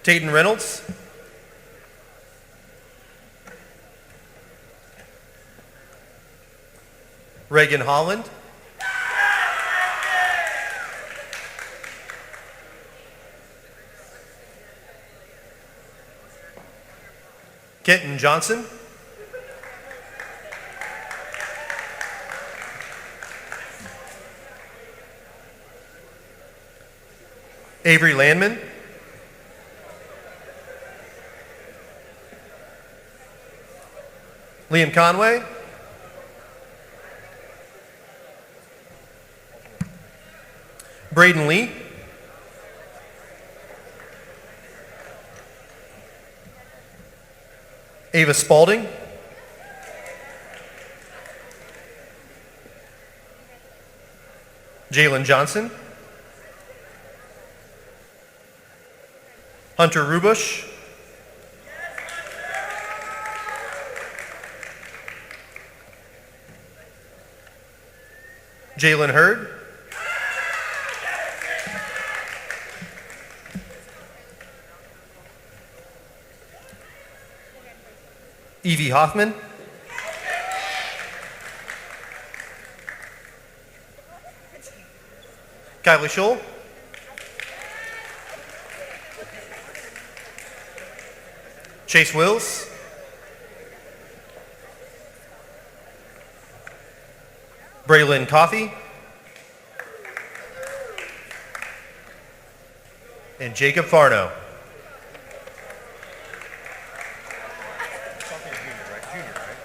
Tayton Reynolds. Reagan Holland. Kenton Johnson. Avery Landman. Liam Conway. Braden Lee. Ava Spalding. Jalen Johnson. Hunter Rubush. Jalen Hurd. Evie Hoffman. Kylie Scholl. Chase Wills. Braylon Coffey. And Jacob Farno. Junior, right?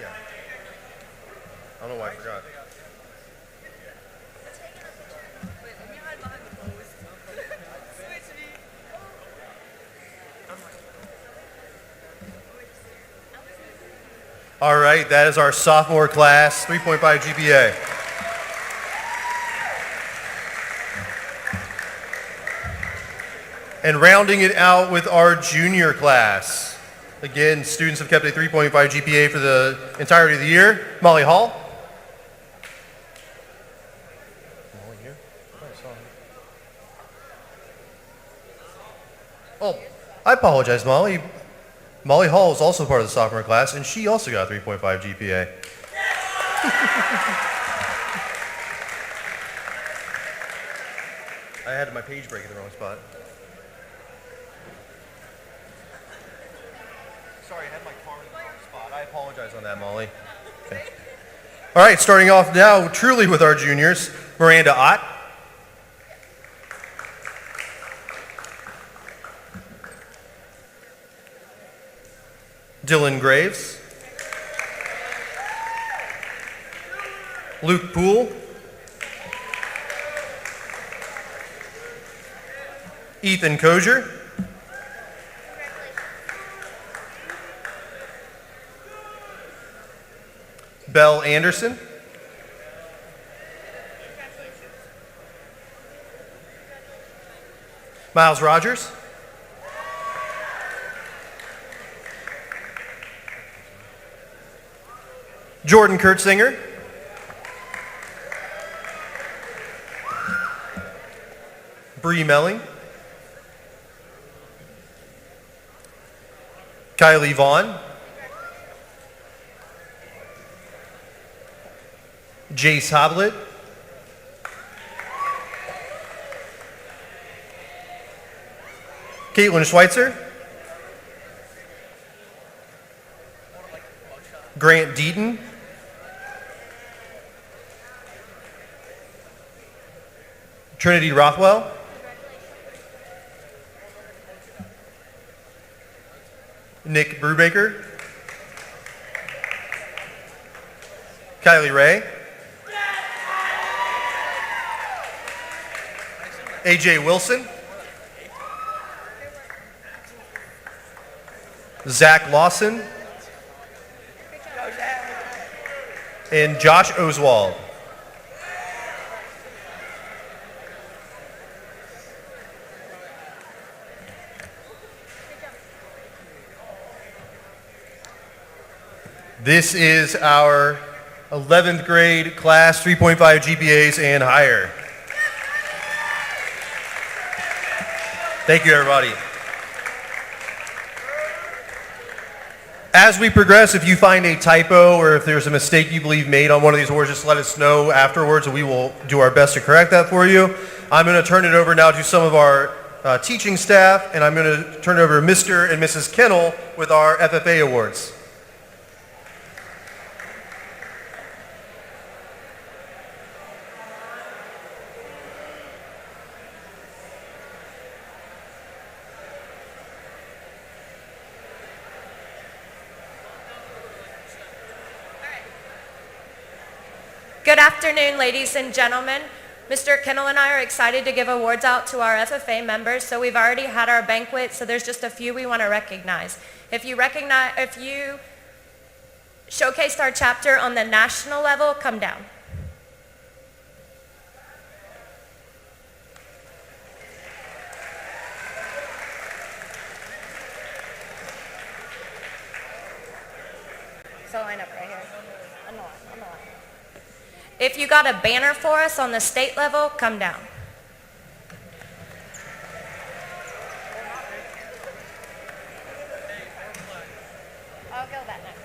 Yeah. I don't know why I forgot. All right, that is our sophomore class, 3.5 GPA. And rounding it out with our junior class. Again, students have kept a 3.5 GPA for the entirety of the year. Molly Hall. Molly here? I saw her. Oh, I apologize, Molly. Molly Hall is also part of the sophomore class, and she also got a 3.5 GPA. I had my page break in the wrong spot. Sorry, I had my card in the wrong spot. I apologize on that, Molly. Okay. All right, starting off now truly with our juniors, Miranda Ott. Dylan Graves. Luke Poole. Ethan Kozier. Belle Anderson. Miles Rogers. Jordan Kurtzinger. Bree Melling. Kylie Vaughn. Jace Hoblet. Caitlin Schweitzer. Grant Deaton. Trinity Rothwell. Nick Brubaker. Kylie Ray. AJ Wilson. Zach Lawson. And Josh Oswald. This is our 11th grade class, 3.5 GPAs and higher. Thank you, everybody. As we progress, if you find a typo or if there's a mistake you believe made on one of these awards, just let us know afterwards and we will do our best to correct that for you. I'm going to turn it over now to some of our teaching staff, and I'm going to turn it over to Mr. and Mrs. Kennel with our FFA awards. Good afternoon, ladies and gentlemen. Mr. Kennel and I are excited to give awards out to our FFA members. So we've already had our banquet, so there's just a few we want to recognize. If you showcased our chapter on the national level, come down. So line up right here. On the line. If you got a banner for us on the state level, come down. I'll go that next.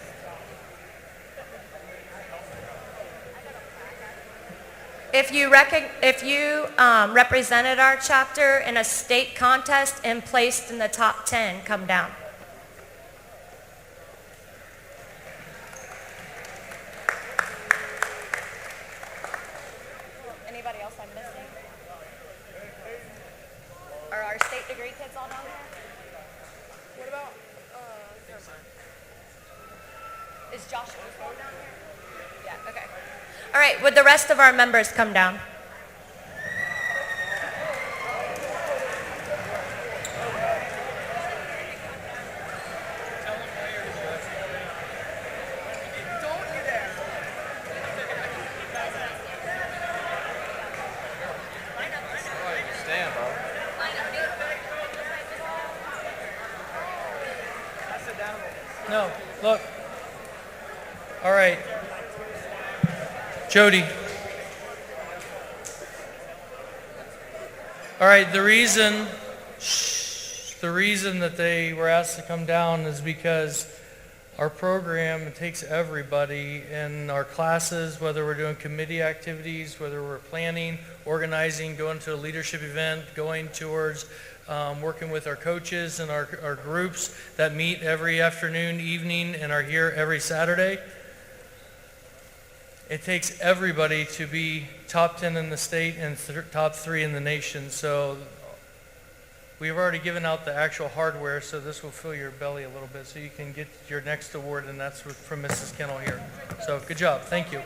If you represented our chapter in a state contest and placed in the top 10, come down. Anybody else I'm missing? Are our state degree kids all down there? What about, is Josh Osborne down here? Yeah, okay. All right, would the rest of our members come down? No, look. All right. Jody. All right, the reason that they were asked to come down is because our program takes everybody in our classes, whether we're doing committee activities, whether we're planning, organizing, going to a leadership event, going towards working with our coaches and our groups that meet every afternoon, evening, and are here every Saturday. It takes everybody to be top 10 in the state and top 3 in the nation. So we've already given out the actual hardware, so this will fill your belly a little bit so you can get your next award, and that's from Mrs. Kennel here. So good job. Thank you.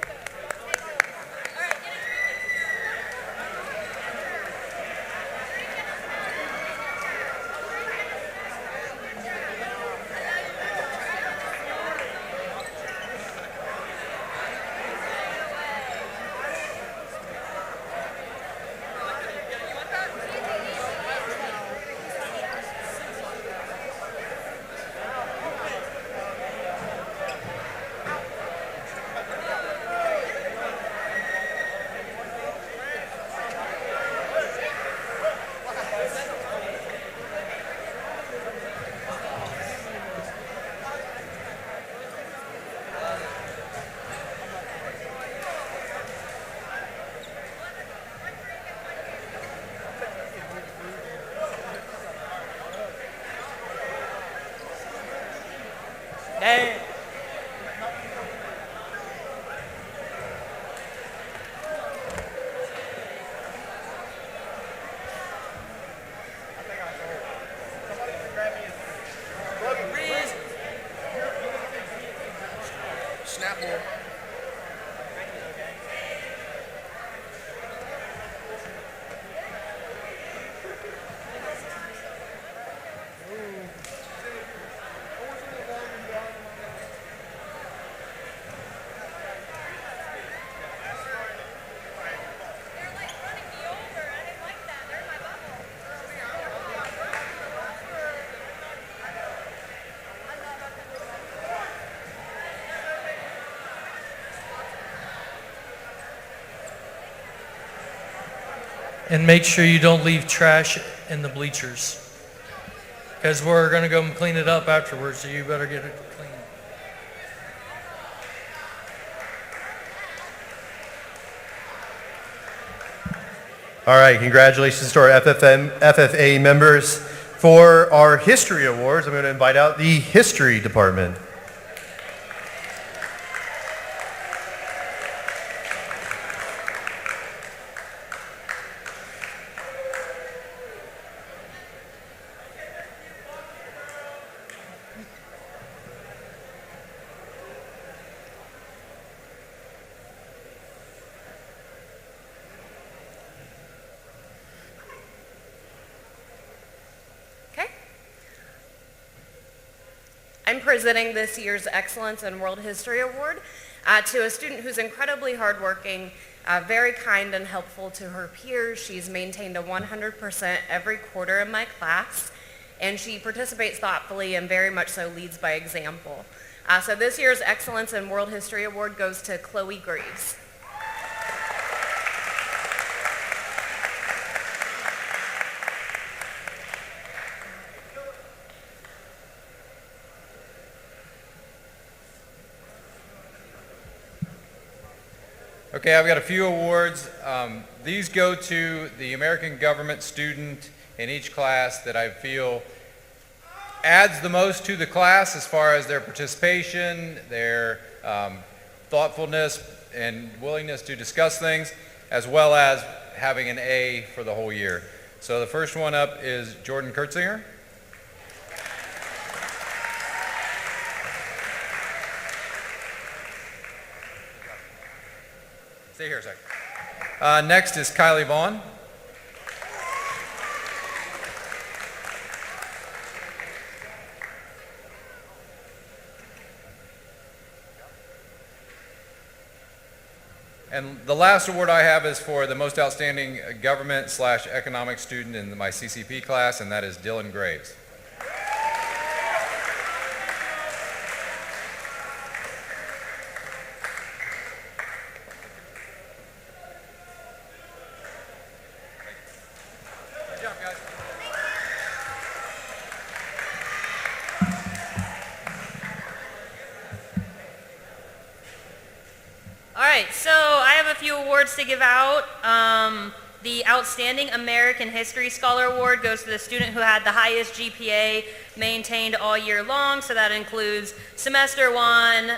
Hey. Snapple. And make sure you don't leave trash in the bleachers, because we're going to go and clean it up afterwards, so you better get it clean. All right, congratulations to our FFA members. For our history awards, I'm going to invite out the history department. I'm presenting this year's Excellence in World History Award to a student who's incredibly hardworking, very kind and helpful to her peers. She's maintained a 100% every quarter in my class, and she participates thoughtfully and very much so leads by example. So this year's Excellence in World History Award goes to Chloe Greaves. Okay, I've got a few awards. These go to the American government student in each class that I feel adds the most to the class as far as their participation, their thoughtfulness and willingness to discuss things, as well as having an A for the whole year. So the first one up is Jordan Kurtzinger. Stay here a second. Next is Kylie Vaughn. And the last award I have is for the most outstanding government/economics student in my CCP class, and that is Dylan Graves. Good job, guys. All right, so I have a few awards to give out. The Outstanding American History Scholar Award goes to the student who had the highest GPA maintained all year long, so that includes semester one,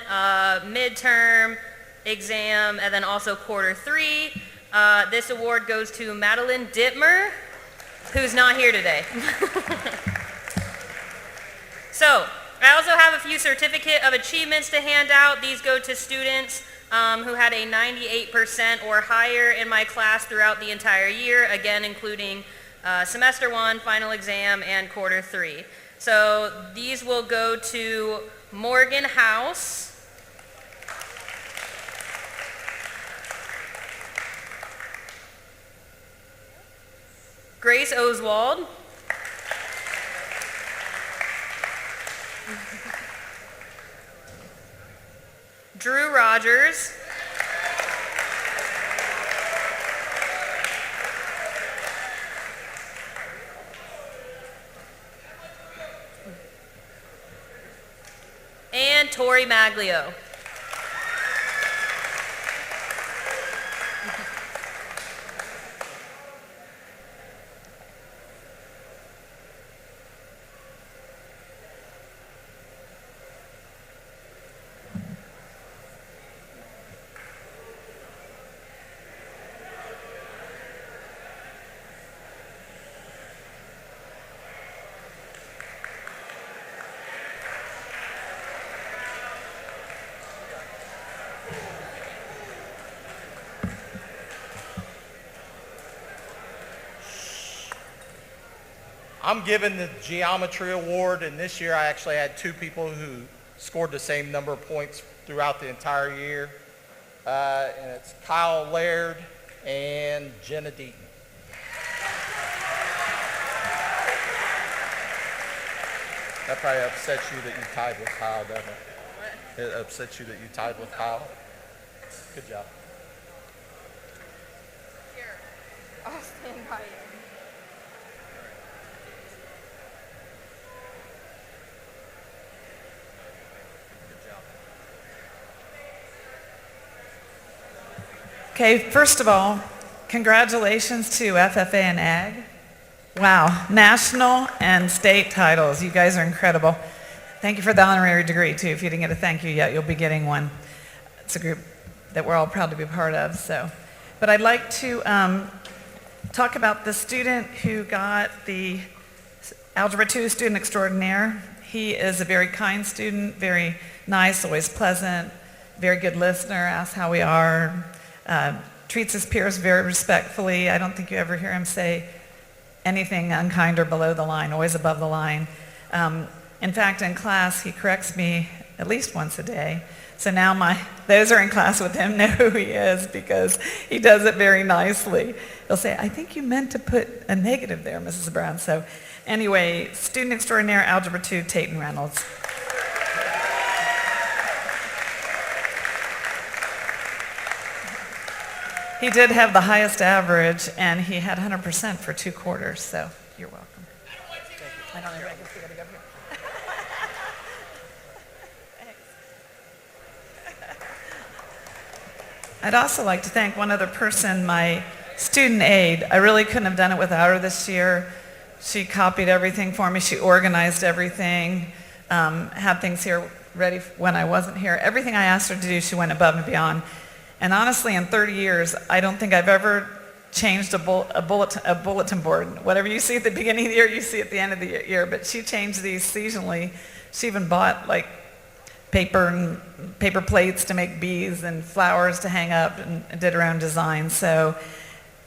midterm, exam, and then also quarter three. This award goes to Madeline Dittmer, who's not here today. So, I also have a few certificate of achievements to hand out. These go to students who had a 98% or higher in my class throughout the entire year, again including semester one, final exam, and quarter three. So these will go to Morgan House, Grace Oswald, Drew Rogers, and Tori Maglio. I'm given the geometry award, and this year I actually had two people who scored the same number of points throughout the entire year. And it's Kyle Laird and Jenna Deaton. That probably upsets you that you tied with Kyle, doesn't it? It upsets you that you tied with Kyle. Good job. Here, I'll stand by you. Okay, first of all, Congratulations to FFA and Ag. Wow, national and state titles. You guys are incredible. Thank you for the honorary degree, too. If you didn't get a thank you yet, you'll be getting one. It's a group that we're all proud to be part of. But I'd like to talk about the student who got the Algebra 2 Student Extraordinaire. He is a very kind student, very nice, always pleasant, very good listener, asks how we are, treats his peers very respectfully. I don't think you ever hear him say anything unkind or below the line, always above the line. In fact, in class, he corrects me at least once a day. So now those who are in class with him know who he is because he does it very nicely. He'll say, I think you meant to put a negative there, Mrs. Brown. So anyway, Student Extraordinaire, Algebra 2, Tayton Reynolds. He did have the highest average, and he had 100% for 2 quarters, so you're welcome. I don't know if I can see it up here. I'd also like to thank one other person, my student aide. I really couldn't have done it without her this year. She copied everything for me. She organized everything, had things here ready when I wasn't here. Everything I asked her to do, she went above and beyond. And honestly, in 30 years, I don't think I've ever changed a bulletin board. Whatever you see at the beginning of the year, you see at the end of the year. But she changed these seasonally. She even bought like paper plates to make bees and flowers to hang up and did her own design. So,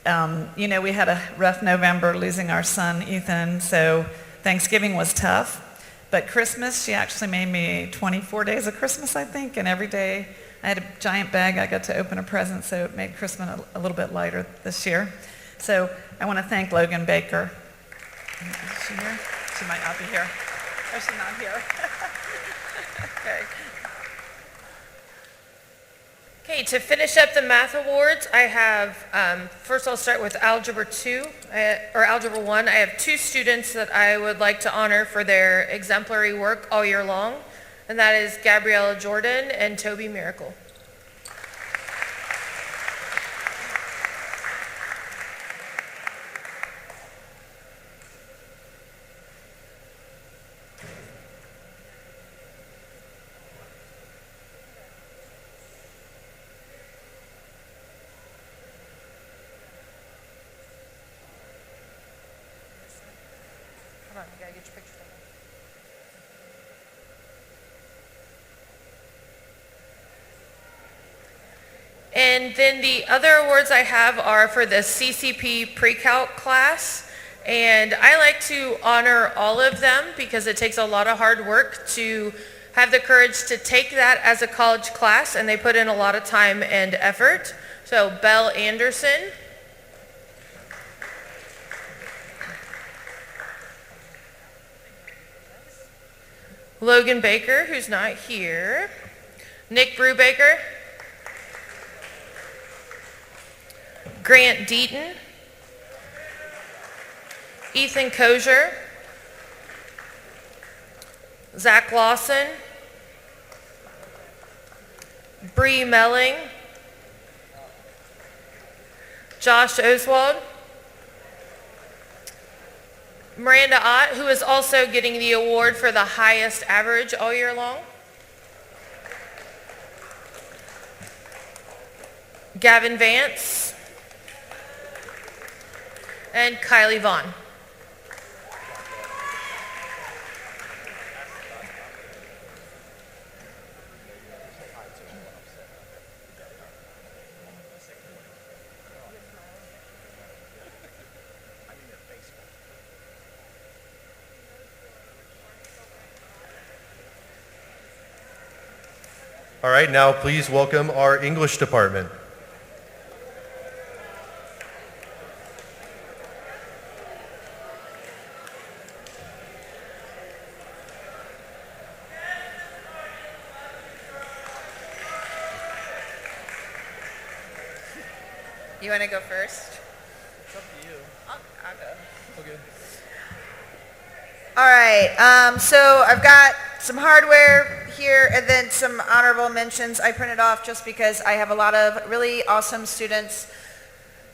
we had a rough November losing our son, Ethan. So Thanksgiving was tough. But Christmas, she actually made me 24 days of Christmas, I think. And every day, I had a giant bag. I got to open a present, so it made Christmas a little bit lighter this year. So I want to thank Logan Baker. Is she here? She might not be here. Oh, she's not here. Okay. Okay, to finish up the math awards, I have, first I'll start with Algebra 2, or Algebra 1. I have 2 students that I would like to honor for their exemplary work all year long, and that is Gabriella Jordan and Toby Miracle. Hold on, you gotta get your picture taken. And then the other awards I have are for the CCP pre-calc class. And I like to honor all of them because it takes a lot of hard work to have the courage to take that as a college class, and they put in a lot of time and effort. So Belle Anderson, Logan Baker, who's not here, Nick Brubaker, Grant Deaton, Ethan Kozier, Zach Lawson, Bree Melling, Josh Oswald, Miranda Ott, who is also getting the award for the highest average all year long, Gavin Vance, and Kylie Vaughn. All right, now please welcome our English department. You want to go first? It's up to you. I'll go. Okay. All right, so I've got some hardware here and then some honorable mentions I printed off just because I have a lot of really awesome students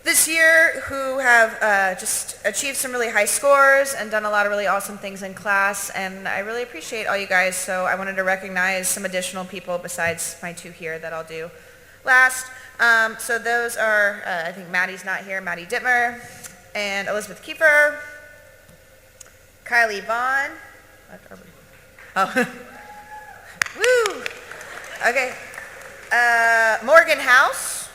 this year who have just achieved some really high scores and done a lot of really awesome things in class, and I really appreciate all you guys, so I wanted to recognize some additional people besides my two here that I'll do last. So those are, I think Maddie's not here, Maddie Dittmer, and Elizabeth Kiefer, Kylie Vaughn, oh, woo, okay, Morgan House,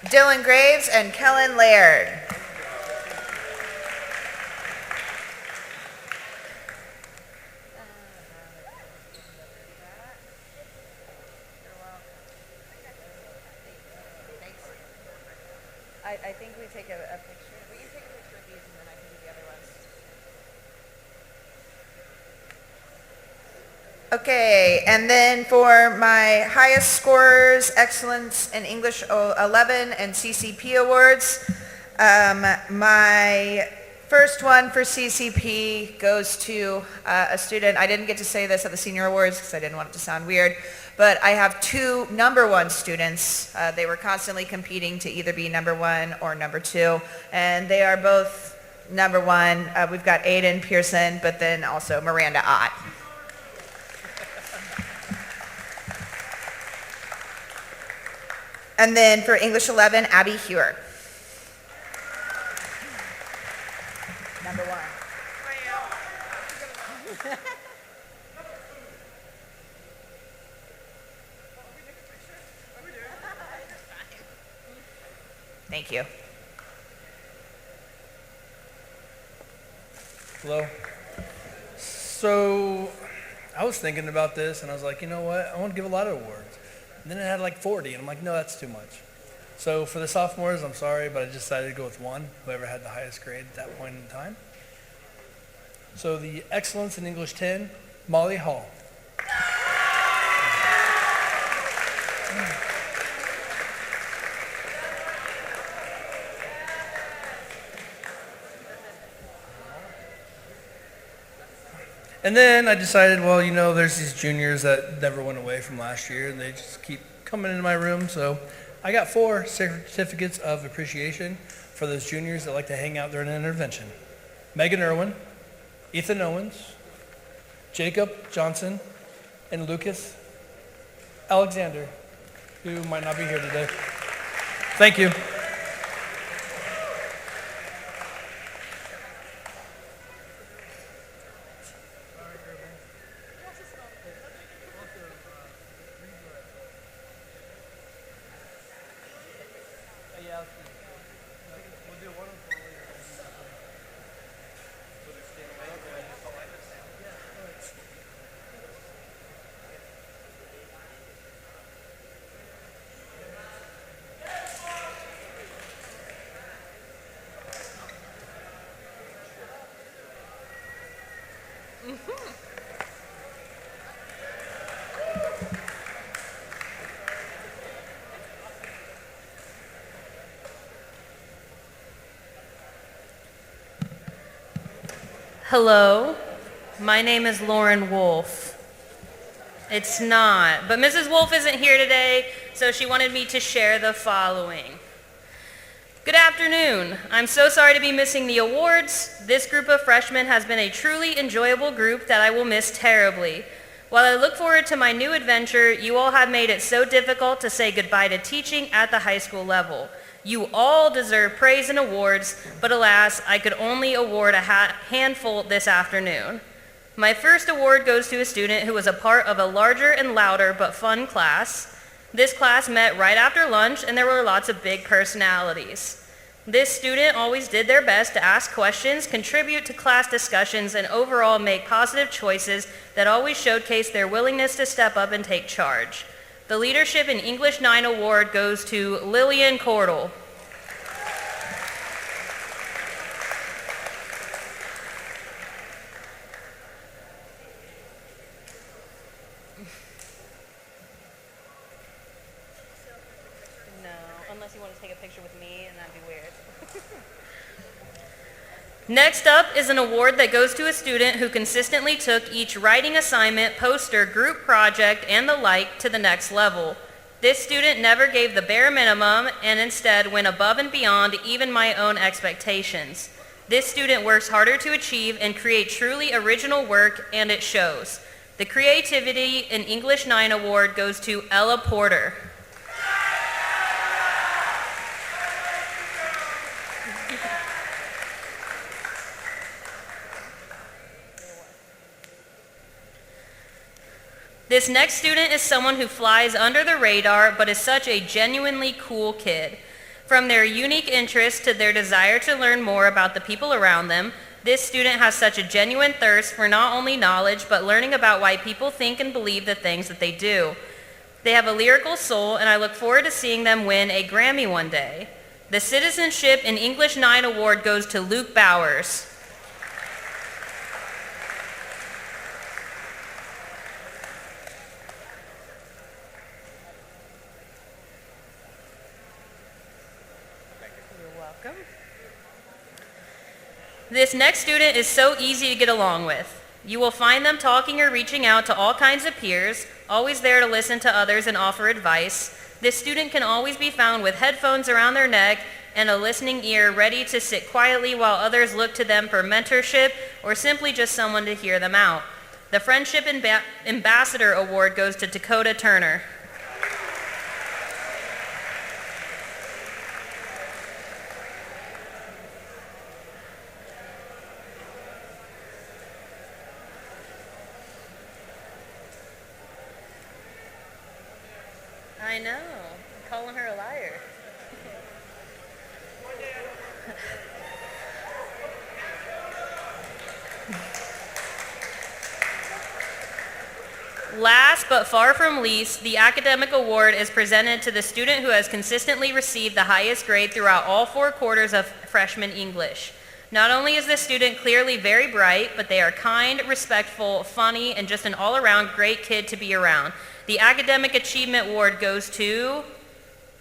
Dylan Graves, and Kellen Laird. I think we take a picture. We can take a picture of these and then I can do the other ones. Okay, and then for my highest scorers, Excellence in English 11 and CCP awards, my first one for CCP goes to a student. I didn't get to say this at the senior awards because I didn't want it to sound weird, but I have two number one students. They were constantly competing to either be number one or number two, and they are both number one. We've got Aiden Pearson, but then also Miranda Ott. And then for English 11, Abby Hewer. Number one. Thank you. Hello. So I was thinking about this and I was like, you know what? I want to give a lot of awards. And then it had like 40 and I'm like, no, that's too much. So for the sophomores, I'm sorry, but I just decided to go with one, whoever had the highest grade at that point in time. So the Excellence in English 10, Molly Hall. And then I decided, well, you know, there's these juniors that never went away from last year, and they just keep coming into my room. So I got 4 certificates of appreciation for those juniors that like to hang out during an intervention. Megan Irwin, Ethan Owens, Jacob Johnson, and Lucas Alexander, who might not be here today. Thank you. Hello, my name is Lauren Wolf. It's not, but Mrs. Wolf isn't here today, so she wanted me to share the following. Good afternoon. I'm so sorry to be missing the awards. This group of freshmen has been a truly enjoyable group that I will miss terribly. While I look forward to my new adventure, you all have made it so difficult to say goodbye to teaching at the high school level. You all deserve praise and awards, but alas, I could only award a handful this afternoon. My first award goes to a student who was a part of a larger and louder but fun class. This class met right after lunch and there were lots of big personalities. This student always did their best to ask questions, contribute to class discussions, and overall make positive choices that always showcase their willingness to step up and take charge. The Leadership in English 9 award goes to Lillian Cordell. No, unless you want to take a picture with me, and that'd be weird. Next up is an award that goes to a student who consistently took each writing assignment, poster, group project, and the like to the next level. This student never gave the bare minimum and instead went above and beyond even my own expectations. This student works harder to achieve and create truly original work, and it shows. The Creativity in English 9 award goes to Ella Porter. This next student is someone who flies under the radar but is such a genuinely cool kid. From their unique interest to their desire to learn more about the people around them, this student has such a genuine thirst for not only knowledge but learning about why people think and believe the things that they do. They have a lyrical soul, and I look forward to seeing them win a Grammy one day. The Citizenship in English 9 award goes to Luke Bowers. This next student is so easy to get along with. You will find them talking or reaching out to all kinds of peers, always there to listen to others and offer advice. This student can always be found with headphones around their neck and a listening ear, ready to sit quietly while others look to them for mentorship or simply just someone to hear them out. The Friendship Ambassador Award goes to Dakota Turner. I know. I'm calling her a liar. Last but far from least, the academic award is presented to the student who has consistently received the highest grade throughout all 4 quarters of freshman English. Not only is this student clearly very bright, but they are kind, respectful, funny, and just an all-around great kid to be around. The Academic Achievement Award goes to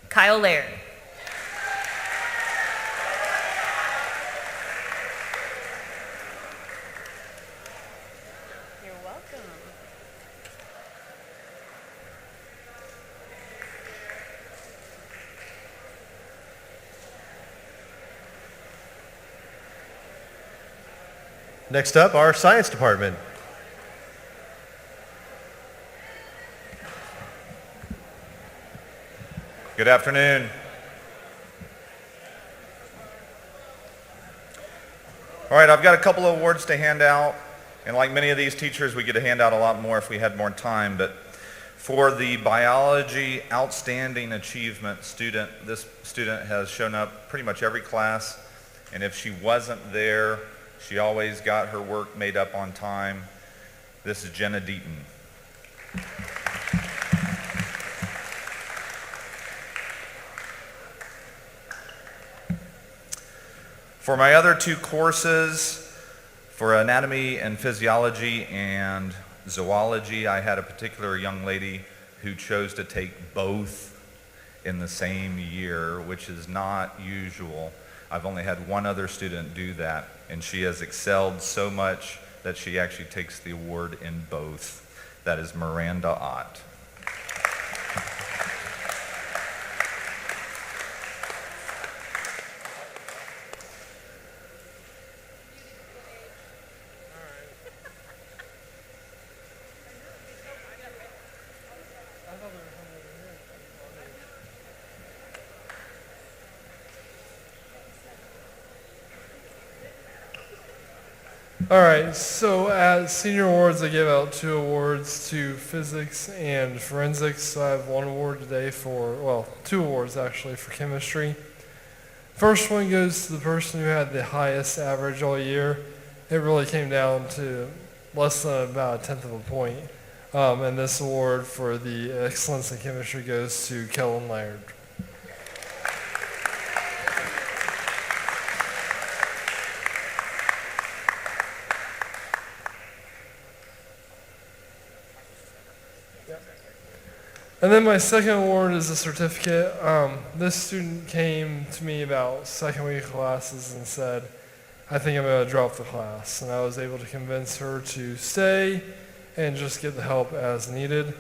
Kyle Laird. You're welcome. Next up, our science department. Good afternoon. All right, I've got a couple of awards to hand out, and like many of these teachers, we get to hand out a lot more if we had more time, but for the biology outstanding achievement student, this student has shown up pretty much every class, and if she wasn't there, she always got her work made up on time. This is Jenna Deaton. For my other 2 courses, for anatomy and physiology and zoology, I had a particular young lady who chose to take both in the same year, which is not usual. I've only had one other student do that, and she has excelled so much that she actually takes the award in both. That is Miranda Ott. All right, so at senior awards, I give out 2 awards to physics and forensics. So I have 1 award today for, well, 2 awards actually for chemistry. First one goes to the person who had the highest average all year. It really came down to less than about 1/10 of a point. And this award for the excellence in chemistry goes to Kellen Laird. And then my second award is a certificate. This student came to me about second week of classes and said, I think I'm going to drop the class. And I was able to convince her to stay and just get the help as needed.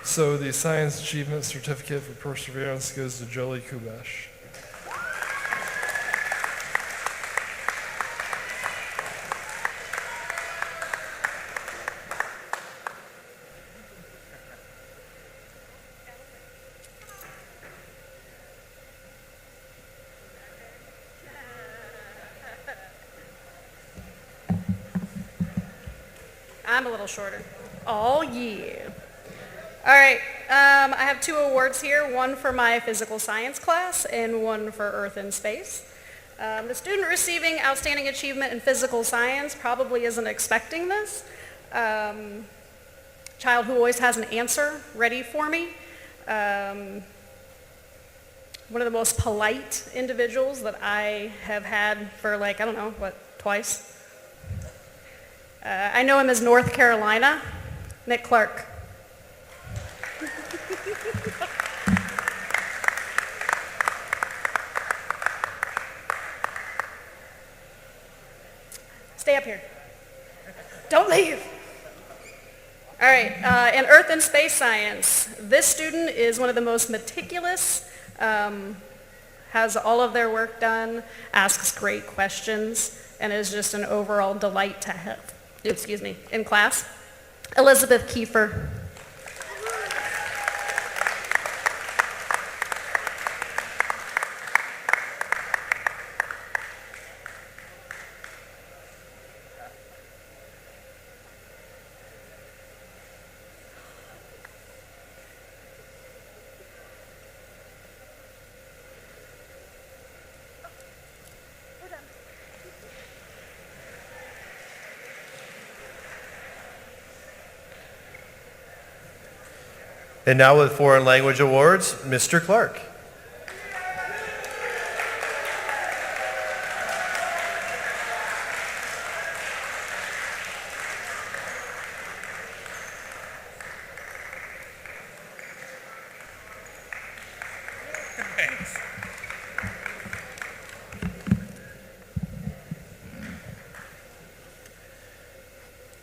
So the Science Achievement Certificate for Perseverance goes to Jolie Kubash. I'm a little shorter. Oh, yeah. All right, I have 2 awards here, one for my physical science class and one for Earth and Space. The student receiving Outstanding Achievement in Physical Science probably isn't expecting this. Child who always has an answer ready for me. One of the most polite individuals that I have had for twice? I know him as North Carolina, Nick Clark. Stay up here. Don't leave. All right, in Earth and Space Science, this student is one of the most meticulous, has all of their work done, asks great questions, and is just an overall delight to have, in class. Elizabeth Kiefer. And now with Foreign Language Awards, Mr. Clark. Thanks.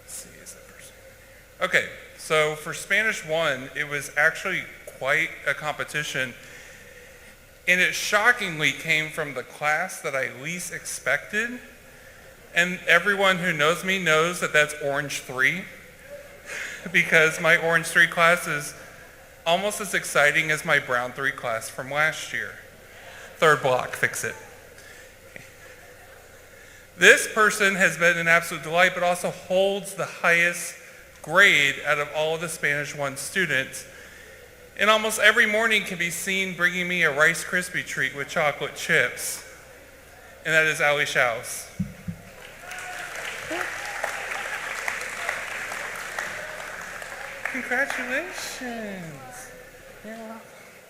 Let's see, is that person? Okay. So for Spanish 1, it was actually quite a competition, and it shockingly came from the class that I least expected. And everyone who knows me knows that that's Orange 3, because my Orange 3 class is almost as exciting as my Brown 3 class from last year. Third block, fix it. This person has been an absolute delight, but also holds the highest grade out of all of the Spanish 1 students, and almost every morning can be seen bringing me a Rice Krispie treat with chocolate chips, and that is Ali Schaus. Congratulations. Yeah.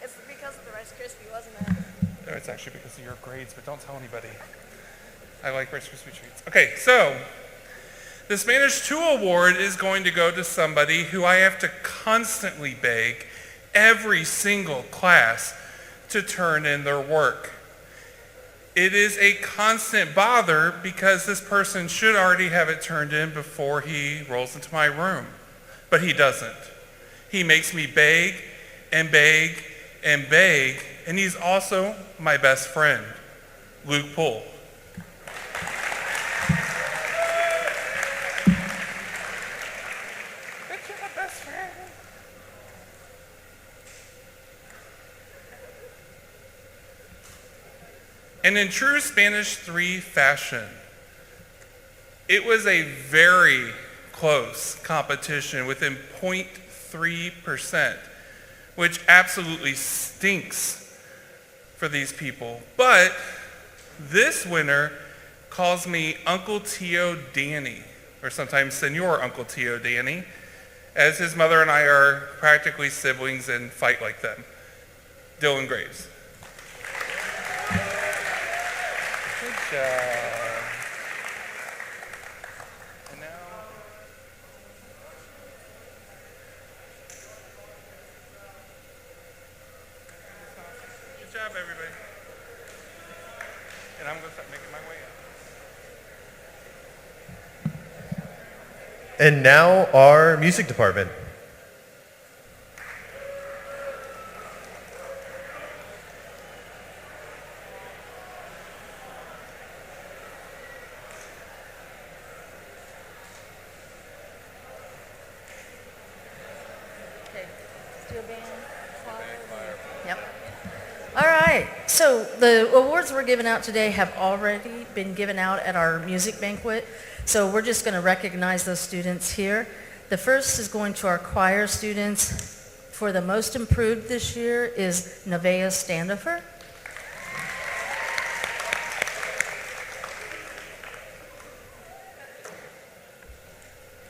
It's because of the Rice Krispie, wasn't it? No, it's actually because of your grades, but don't tell anybody. I like Rice Krispie treats. Okay, so the Spanish 2 award is going to go to somebody who I have to constantly beg every single class to turn in their work. It is a constant bother because this person should already have it turned in before he rolls into my room, but he doesn't. He makes me beg and beg and beg, and he's also my best friend, Luke Poole. And in true Spanish 3 fashion, it was a very close competition within 0.3%, which absolutely stinks for these people. But this winner calls me Uncle Tio Danny, or sometimes Senor Uncle Tio Danny, as his mother and I are practically siblings and fight like them. Dylan Graves. Good job. And now, good job, everybody. And I'm going to start making my way up. And now our music department. Yep. All right, so the awards we're giving out today have already been given out at our music banquet, so we're just going to recognize those students here. The first is going to our choir students. For the most improved this year is Nevaeh Standifer.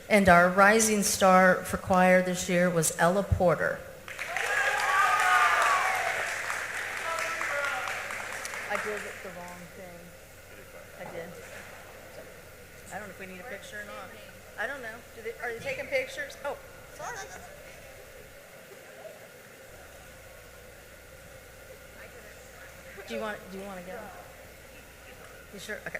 And our rising star for choir this year was Ella Porter. I did the wrong thing. I did. I don't know if we need a picture or not. I don't know. Are they taking pictures? Oh, sorry. Do you want to go? You sure? Okay.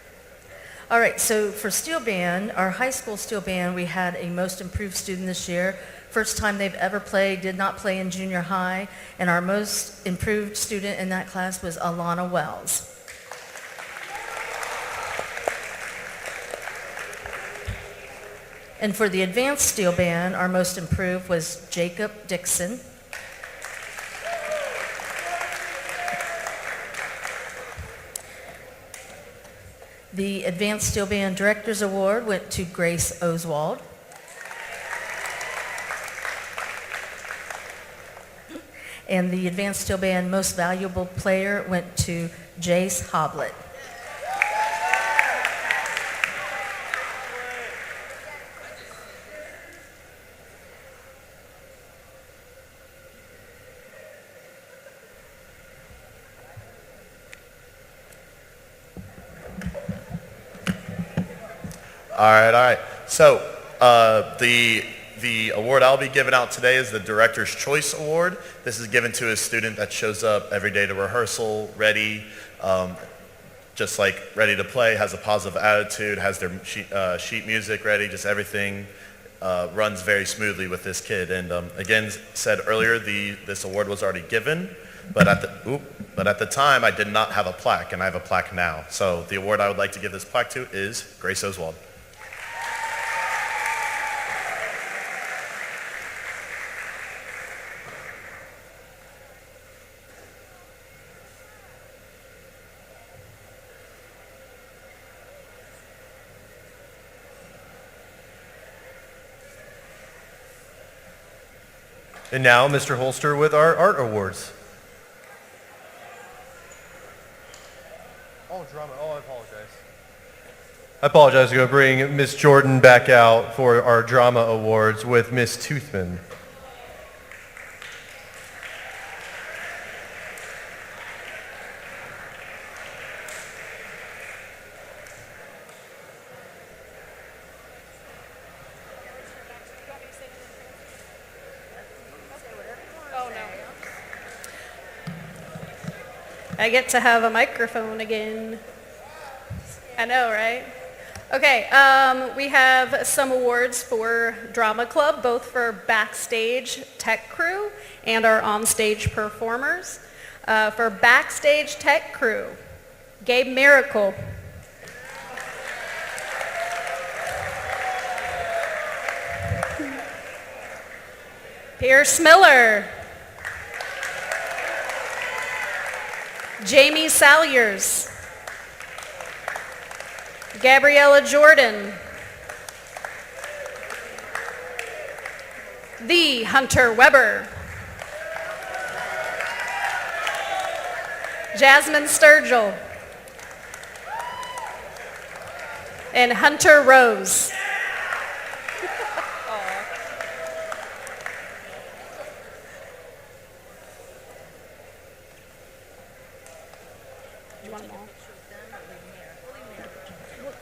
All right, so for steel band, our high school steel band, we had a most improved student this year. First time they've ever played, did not play in junior high, and our most improved student in that class was Alana Wells. And for the advanced steel band, our most improved was Jacob Dixon. The Advanced Steel Band Director's Award went to Grace Oswald. And the Advanced Steel Band Most Valuable Player went to Jace Hoblet. All right. So the award I'll be giving out today is the Director's Choice Award. This is given to a student that shows up every day to rehearsal, ready, just like ready to play, has a positive attitude, has their sheet music ready, just everything runs very smoothly with this kid. And again, said earlier, this award was already given, but at the time I did not have a plaque, and I have a plaque now. So the award I would like to give this plaque to is Grace Oswald. And now, Mr. Holster with our art awards. Oh, drama. Oh, I apologize. I apologize. We're going to bring Miss Jordan back out for our drama awards with Miss Toothman. I get to have a microphone again. I know, right? Okay, we have some awards for Drama Club, both for backstage tech crew and our onstage performers. For backstage tech crew, Gabe Miracle. Pierce Miller. Jamie Salyers, Gabriella Jordan, the Hunter Weber, Jasmine Sturgill, and Hunter Rose.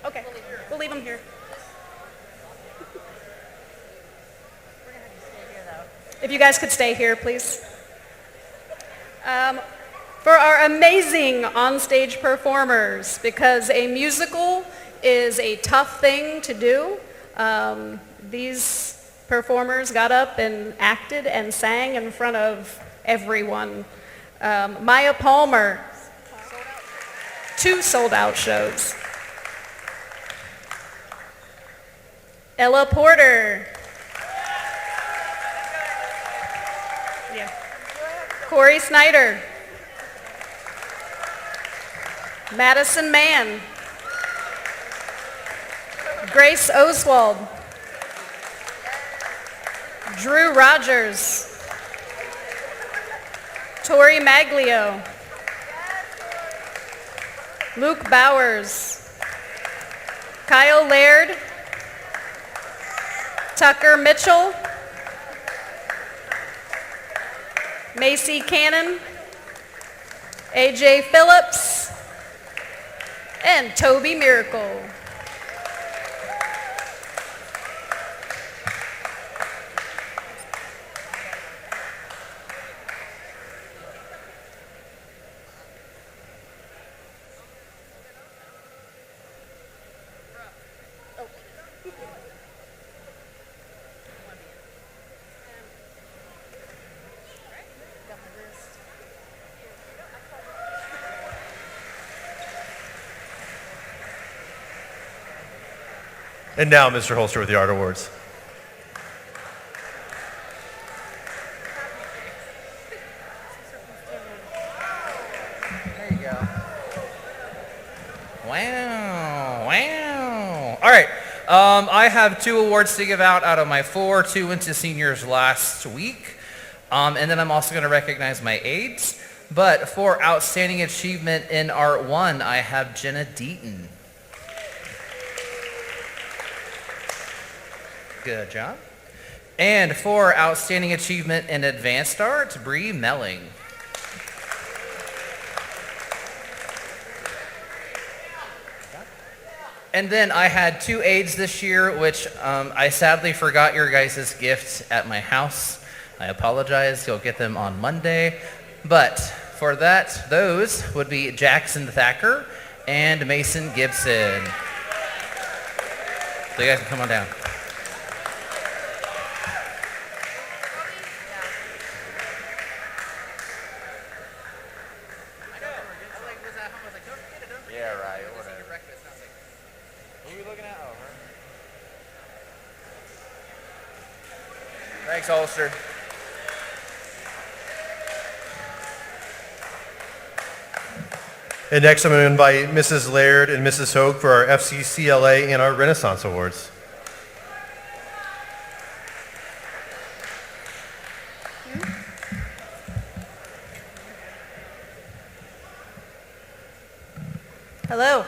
Okay, we'll leave them here. If you guys could stay here, please. For our amazing onstage performers, because a musical is a tough thing to do, these performers got up and acted and sang in front of everyone. Maya Palmer, 2 sold-out shows. Ella Porter. Corey Snyder. Madison Mann. Grace Oswald. Drew Rogers. Tori Maglio. Luke Bowers. Kyle Laird. Tucker Mitchell. Macy Cannon. AJ Phillips. And Toby Miracle. And now, Mr. Holster with the Art Awards. There you go. Wow, wow. All right, I have 2 awards to give out of my 4. 2 went to seniors last week. And then I'm also going to recognize my aides. But for outstanding achievement in Art 1, I have Jenna Deaton. Good job. And for outstanding achievement in advanced art, Bree Melling. And then I had 2 aides this year, which I sadly forgot your guys' gifts at my house. I apologize. You'll get them on Monday. But for that, those would be Jackson Thacker and Mason Gibson. So you guys can come on down. Yeah, right, whatever. Who are we looking at? Oh, her. Thanks, Holster. And next I'm going to invite Mrs. Laird and Mrs. Hogue for our FCCLA and our Renaissance Awards. Hello.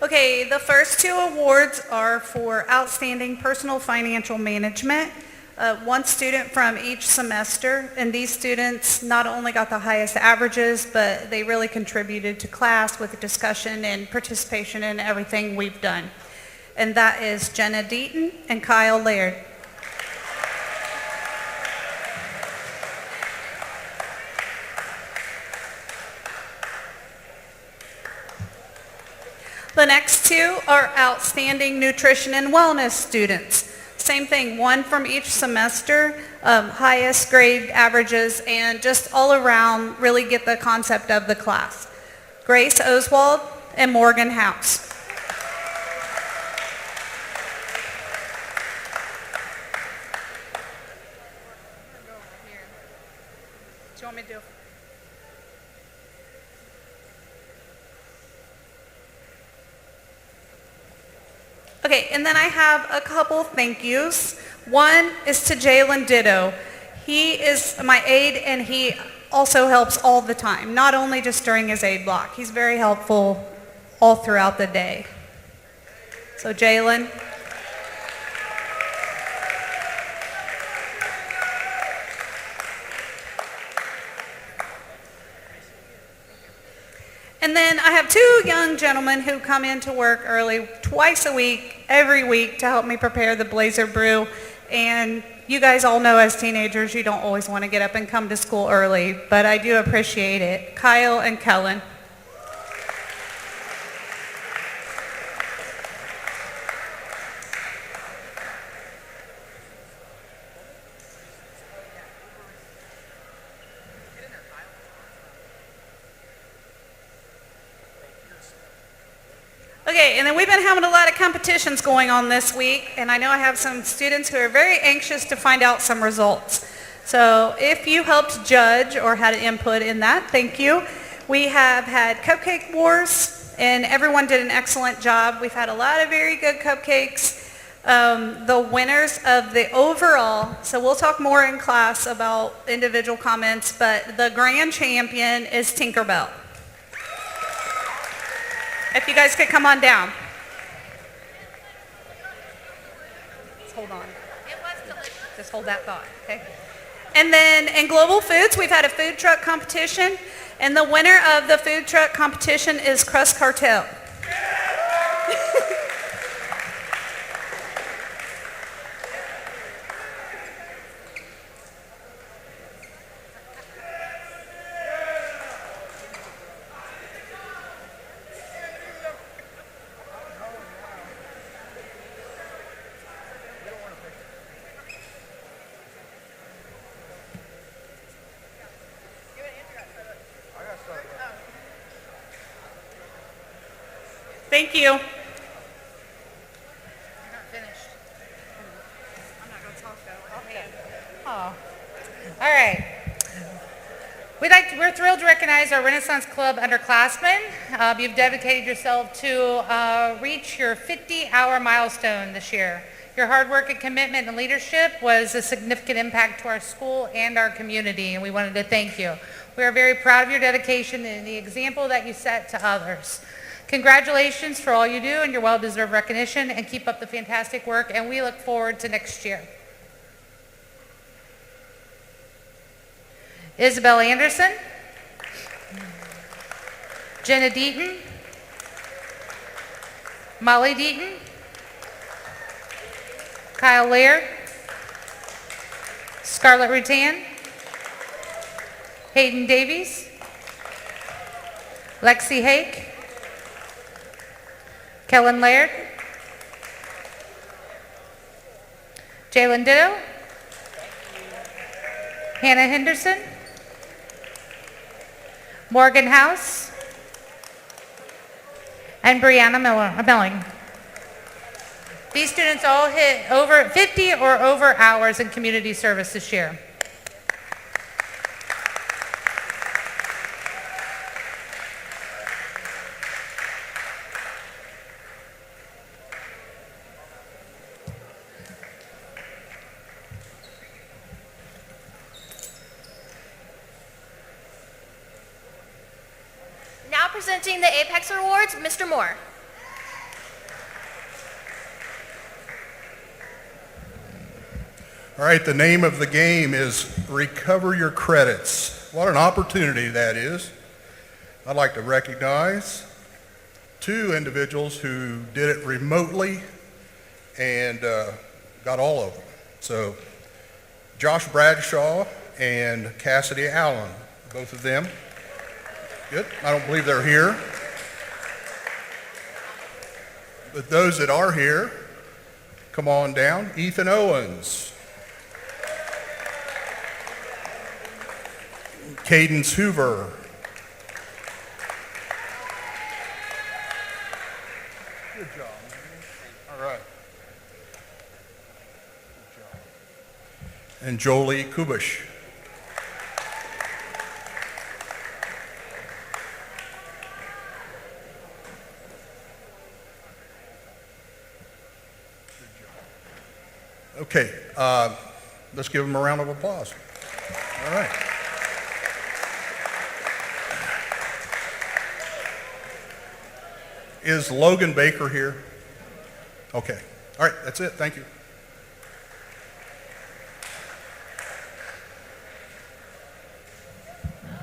Okay, the first 2 awards are for outstanding personal financial management. 1 student from each semester, and these students not only got the highest averages, but they really contributed to class with discussion and participation in everything we've done. And that is Jenna Deaton and Kyle Laird. The next 2 are outstanding nutrition and wellness students. Same thing, 1 from each semester, highest grade averages, and just all around really get the concept of the class. Grace Oswald and Morgan House. Do you want me to do? Okay, and then I have a couple thank yous. 1 is to Jalen Ditto. He is my aide, and he also helps all the time, not only just during his aide block. He's very helpful all throughout the day. So Jalen. And then I have 2 young gentlemen who come into work early twice a week, every week, to help me prepare the Blazer Brew. And you guys all know as teenagers, you don't always want to get up and come to school early, but I do appreciate it. Kyle and Kellen. Okay, and then we've been having a lot of competitions going on this week, and I know I have some students who are very anxious to find out some results. So if you helped judge or had an input in that, thank you. We have had cupcake wars, and everyone did an excellent job. We've had a lot of very good cupcakes. The winners of the overall, so we'll talk more in class about individual comments, but the grand champion is Tinkerbell. If you guys could come on down. Just hold on. Just hold that thought, okay? And then in Global Foods, we've had a food truck competition, and the winner of the food truck competition is Crust Cartel. Thank you. You're not finished. I'm not going to talk though. Okay. Oh. All right. We're thrilled to recognize our Renaissance Club underclassmen. You've dedicated yourself to reach your 50-hour milestone this year. Your hard work and commitment and leadership was a significant impact to our school and our community, and we wanted to thank you. We are very proud of your dedication and the example that you set to others. Congratulations for all you do and your well-deserved recognition, and keep up the fantastic work, and we look forward to next year. Isabel Anderson, Jenna Deaton, Molly Deaton, Kyle Laird, Scarlett Rutan, Hayden Davies, Lexi Hake, Kellen Laird, Jalen Ditto, Hannah Henderson, Morgan House, and Brianna Milling. These students all hit over 50 or over hours in community service this year. Now presenting the Apex Awards, Mr. Moore. All right, the name of the game is Recover Your Credits. What an opportunity that is. I'd like to recognize two individuals who did it remotely and got all of them. So Josh Bradshaw and Cassidy Allen, both of them. Good. I don't believe they're here. But those that are here, come on down. Ethan Owens. Cadence Hoover. Good job. All right. Good job. And Jolie Kubish. Okay, let's give them a round of applause. All right. Is Logan Baker here? Okay. All right, that's it. Thank you.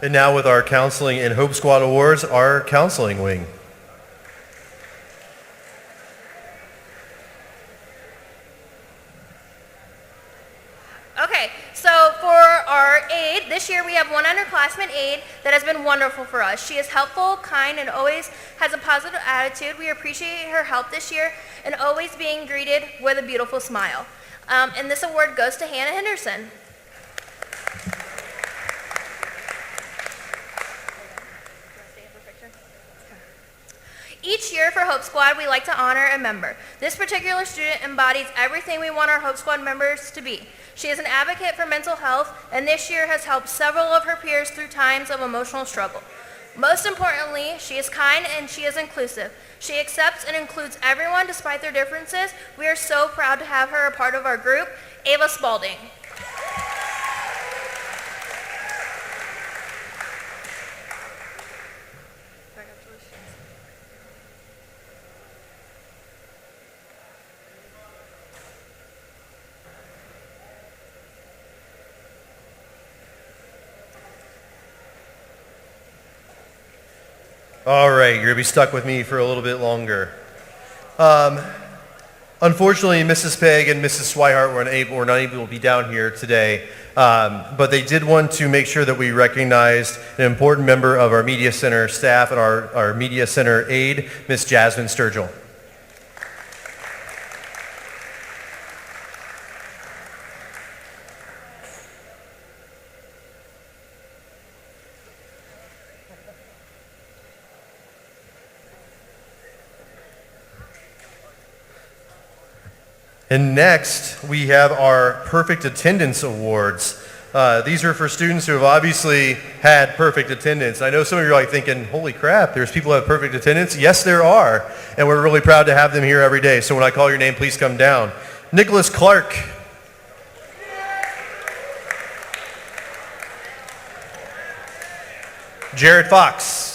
And now with our Counseling and Hope Squad Awards, our Counseling Wing. Okay, so for our aide, this year we have one underclassman aide that has been wonderful for us. She is helpful, kind, and always has a positive attitude. We appreciate her help this year and always being greeted with a beautiful smile. And this award goes to Hannah Henderson. Each year for Hope Squad, we like to honor a member. This particular student embodies everything we want our Hope Squad members to be. She is an advocate for mental health, and this year has helped several of her peers through times of emotional struggle. Most importantly, she is kind and she is inclusive. She accepts and includes everyone despite their differences. We are so proud to have her a part of our group. Ava Spalding. All right, you're going to be stuck with me for a little bit longer. Unfortunately, Mrs. Pegg and Mrs. Swihart were not able to be down here today, but they did want to make sure that we recognized an important member of our Media Center staff and our Media Center aide, Miss Jasmine Sturgill. And next, we have our Perfect Attendance Awards. These are for students who have obviously had perfect attendance. I know some of you are like thinking, holy crap, there's people who have perfect attendance? Yes, there are. And we're really proud to have them here every day. So when I call your name, please come down. Nicholas Clark. Jared Fox.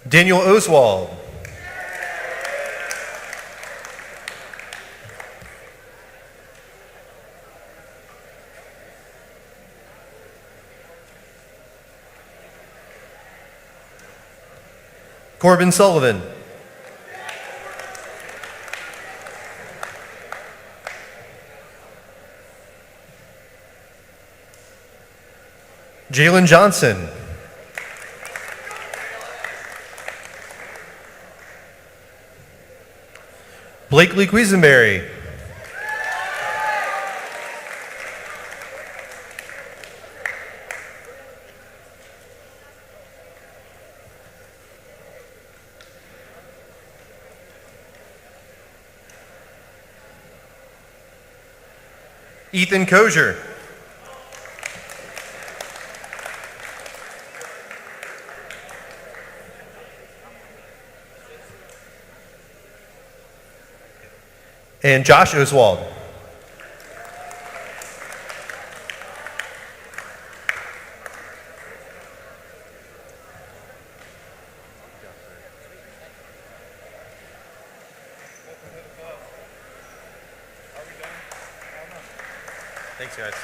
Daniel Oswald. Corbin Sullivan. Jalen Johnson. Blakely Quisenberry. Ethan Kozier. And Josh Oswald. Thanks, guys.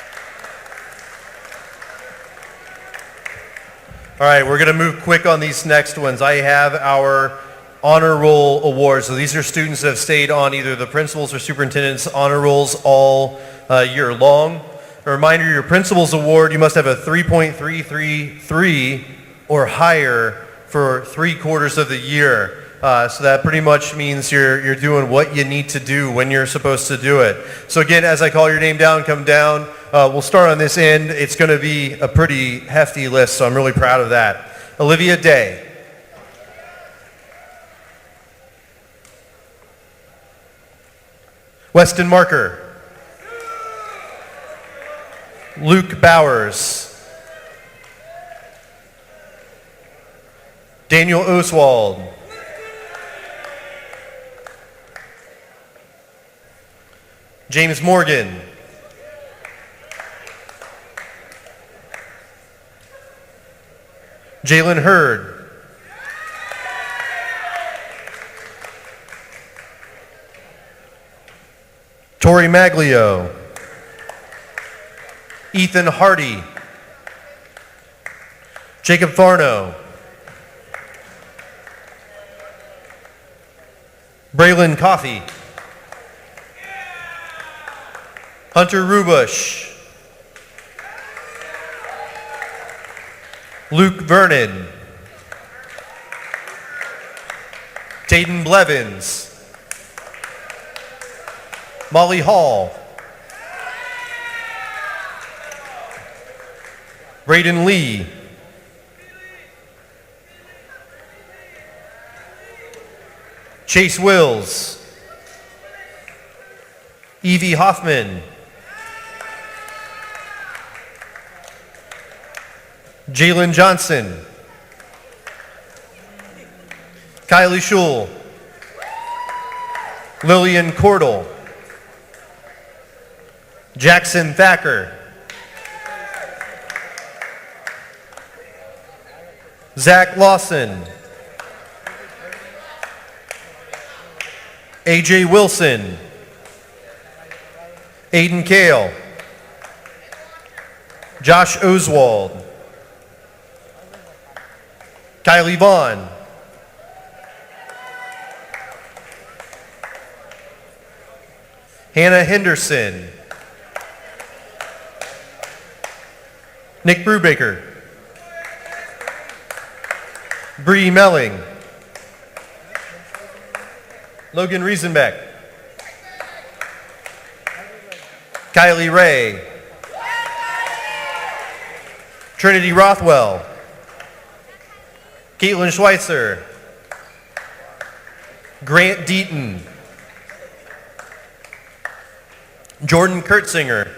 All right, we're going to move quick on these next ones. I have our honor roll awards. So these are students that have stayed on either the principal's or superintendent's honor rolls all year long. A reminder, your principal's award, you must have a 3.333 or higher for 3/4 of the year. So that pretty much means you're doing what you need to do when you're supposed to do it. So again, as I call your name down, come down. We'll start on this end. It's going to be a pretty hefty list, so I'm really proud of that. Olivia Day. Weston Marker. Luke Bowers. Daniel Oswald. James Morgan. Jalen Hurd. Tori Maglio. Ethan Hardy. Jacob Farno. Braylon Coffey. Hunter Rubush. Luke Vernon. Taden Blevins. Molly Hall. Braden Lee. Chase Wills. Evie Hoffman. Jalen Johnson. Kylie Schul. Lillian Cordell. Jackson Thacker. Zach Lawson. AJ Wilson. Aiden Kale. Josh Oswald. Kylie Vaughn. Hannah Henderson. Nick Brubaker. Bree Melling. Logan Riesenbeck. Kylie Ray. Trinity Rothwell. Caitlin Schweitzer. Grant Deaton. Jordan Kurtzinger.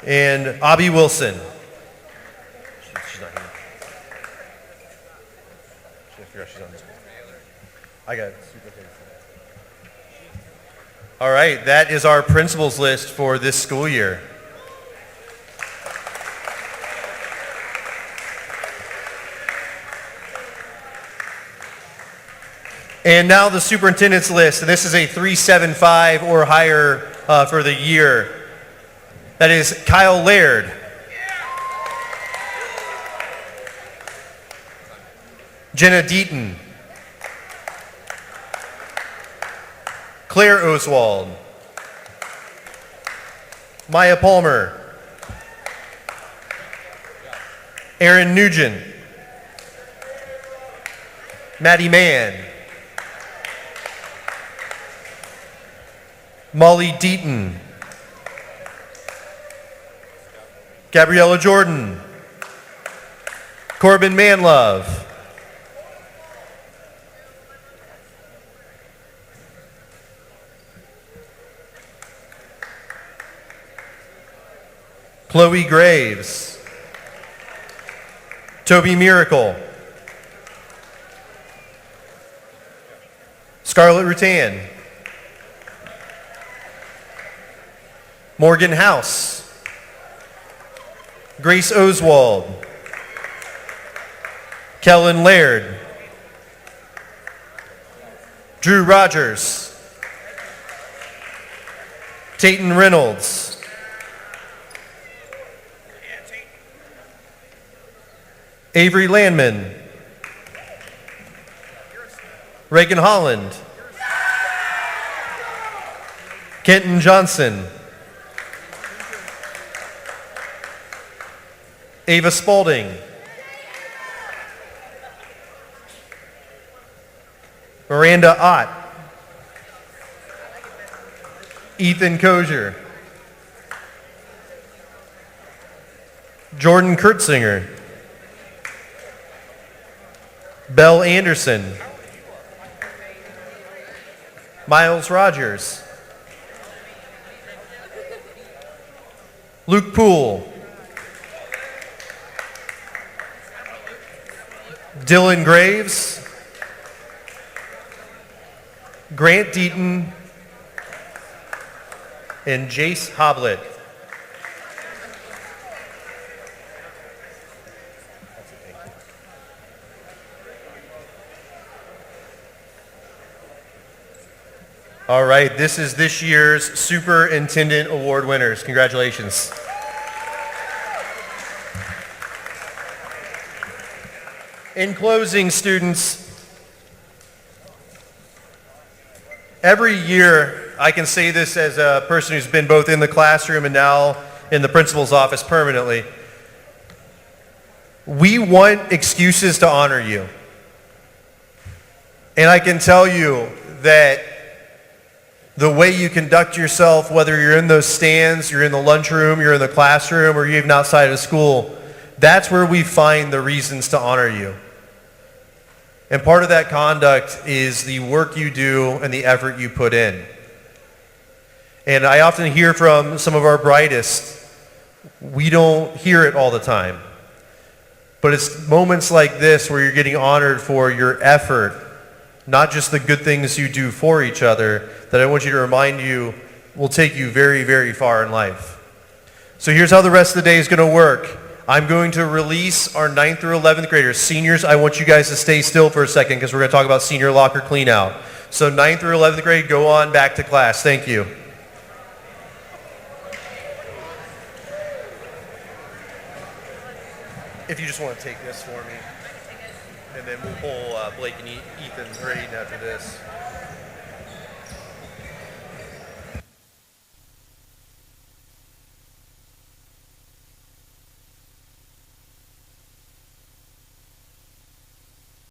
And Abby Wilson. She's not here. I figure out she's on this one. I got it. All right, that is our principals list for this school year. And now the superintendent's list, and this is a 375 or higher for the year. That is Kyle Laird. Jenna Deaton. Claire Oswald. Maya Palmer. Aaron Nugent. Maddie Mann. Molly Deaton. Gabriella Jordan. Corbin Manlove. Chloe Graves. Toby Miracle. Scarlett Rutan. Morgan House. Grace Oswald. Kellen Laird. Drew Rogers. Tayton Reynolds. Avery Landman. Reagan Holland. Kenton Johnson. Ava Spalding. Miranda Ott. Ethan Kozier. Jordan Kurtzinger. Belle Anderson. Miles Rogers. Luke Poole. Dylan Graves. Grant Deaton. And Jace Hoblet. All right, this is this year's Superintendent Award winners. Congratulations. In closing, students, every year, I can say this as a person who's been both in the classroom and now in the principal's office permanently, we want excuses to honor you. And I can tell you that The way you conduct yourself, whether you're in those stands, you're in the lunchroom, you're in the classroom, or you're even outside of school, that's where we find the reasons to honor you. And part of that conduct is the work you do and the effort you put in. And I often hear from some of our brightest, we don't hear it all the time. But it's moments like this where you're getting honored for your effort, not just the good things you do for each other, that I want you to remind you will take you very, very far in life. So here's how the rest of the day is going to work. I'm going to release our 9th through 11th graders. Seniors, I want you guys to stay still for a second because we're going to talk about senior locker clean out. So 9th through 11th grade, go on back to class. Thank you. If you just want to take this for me, and then we'll pull Blake and Ethan right after this.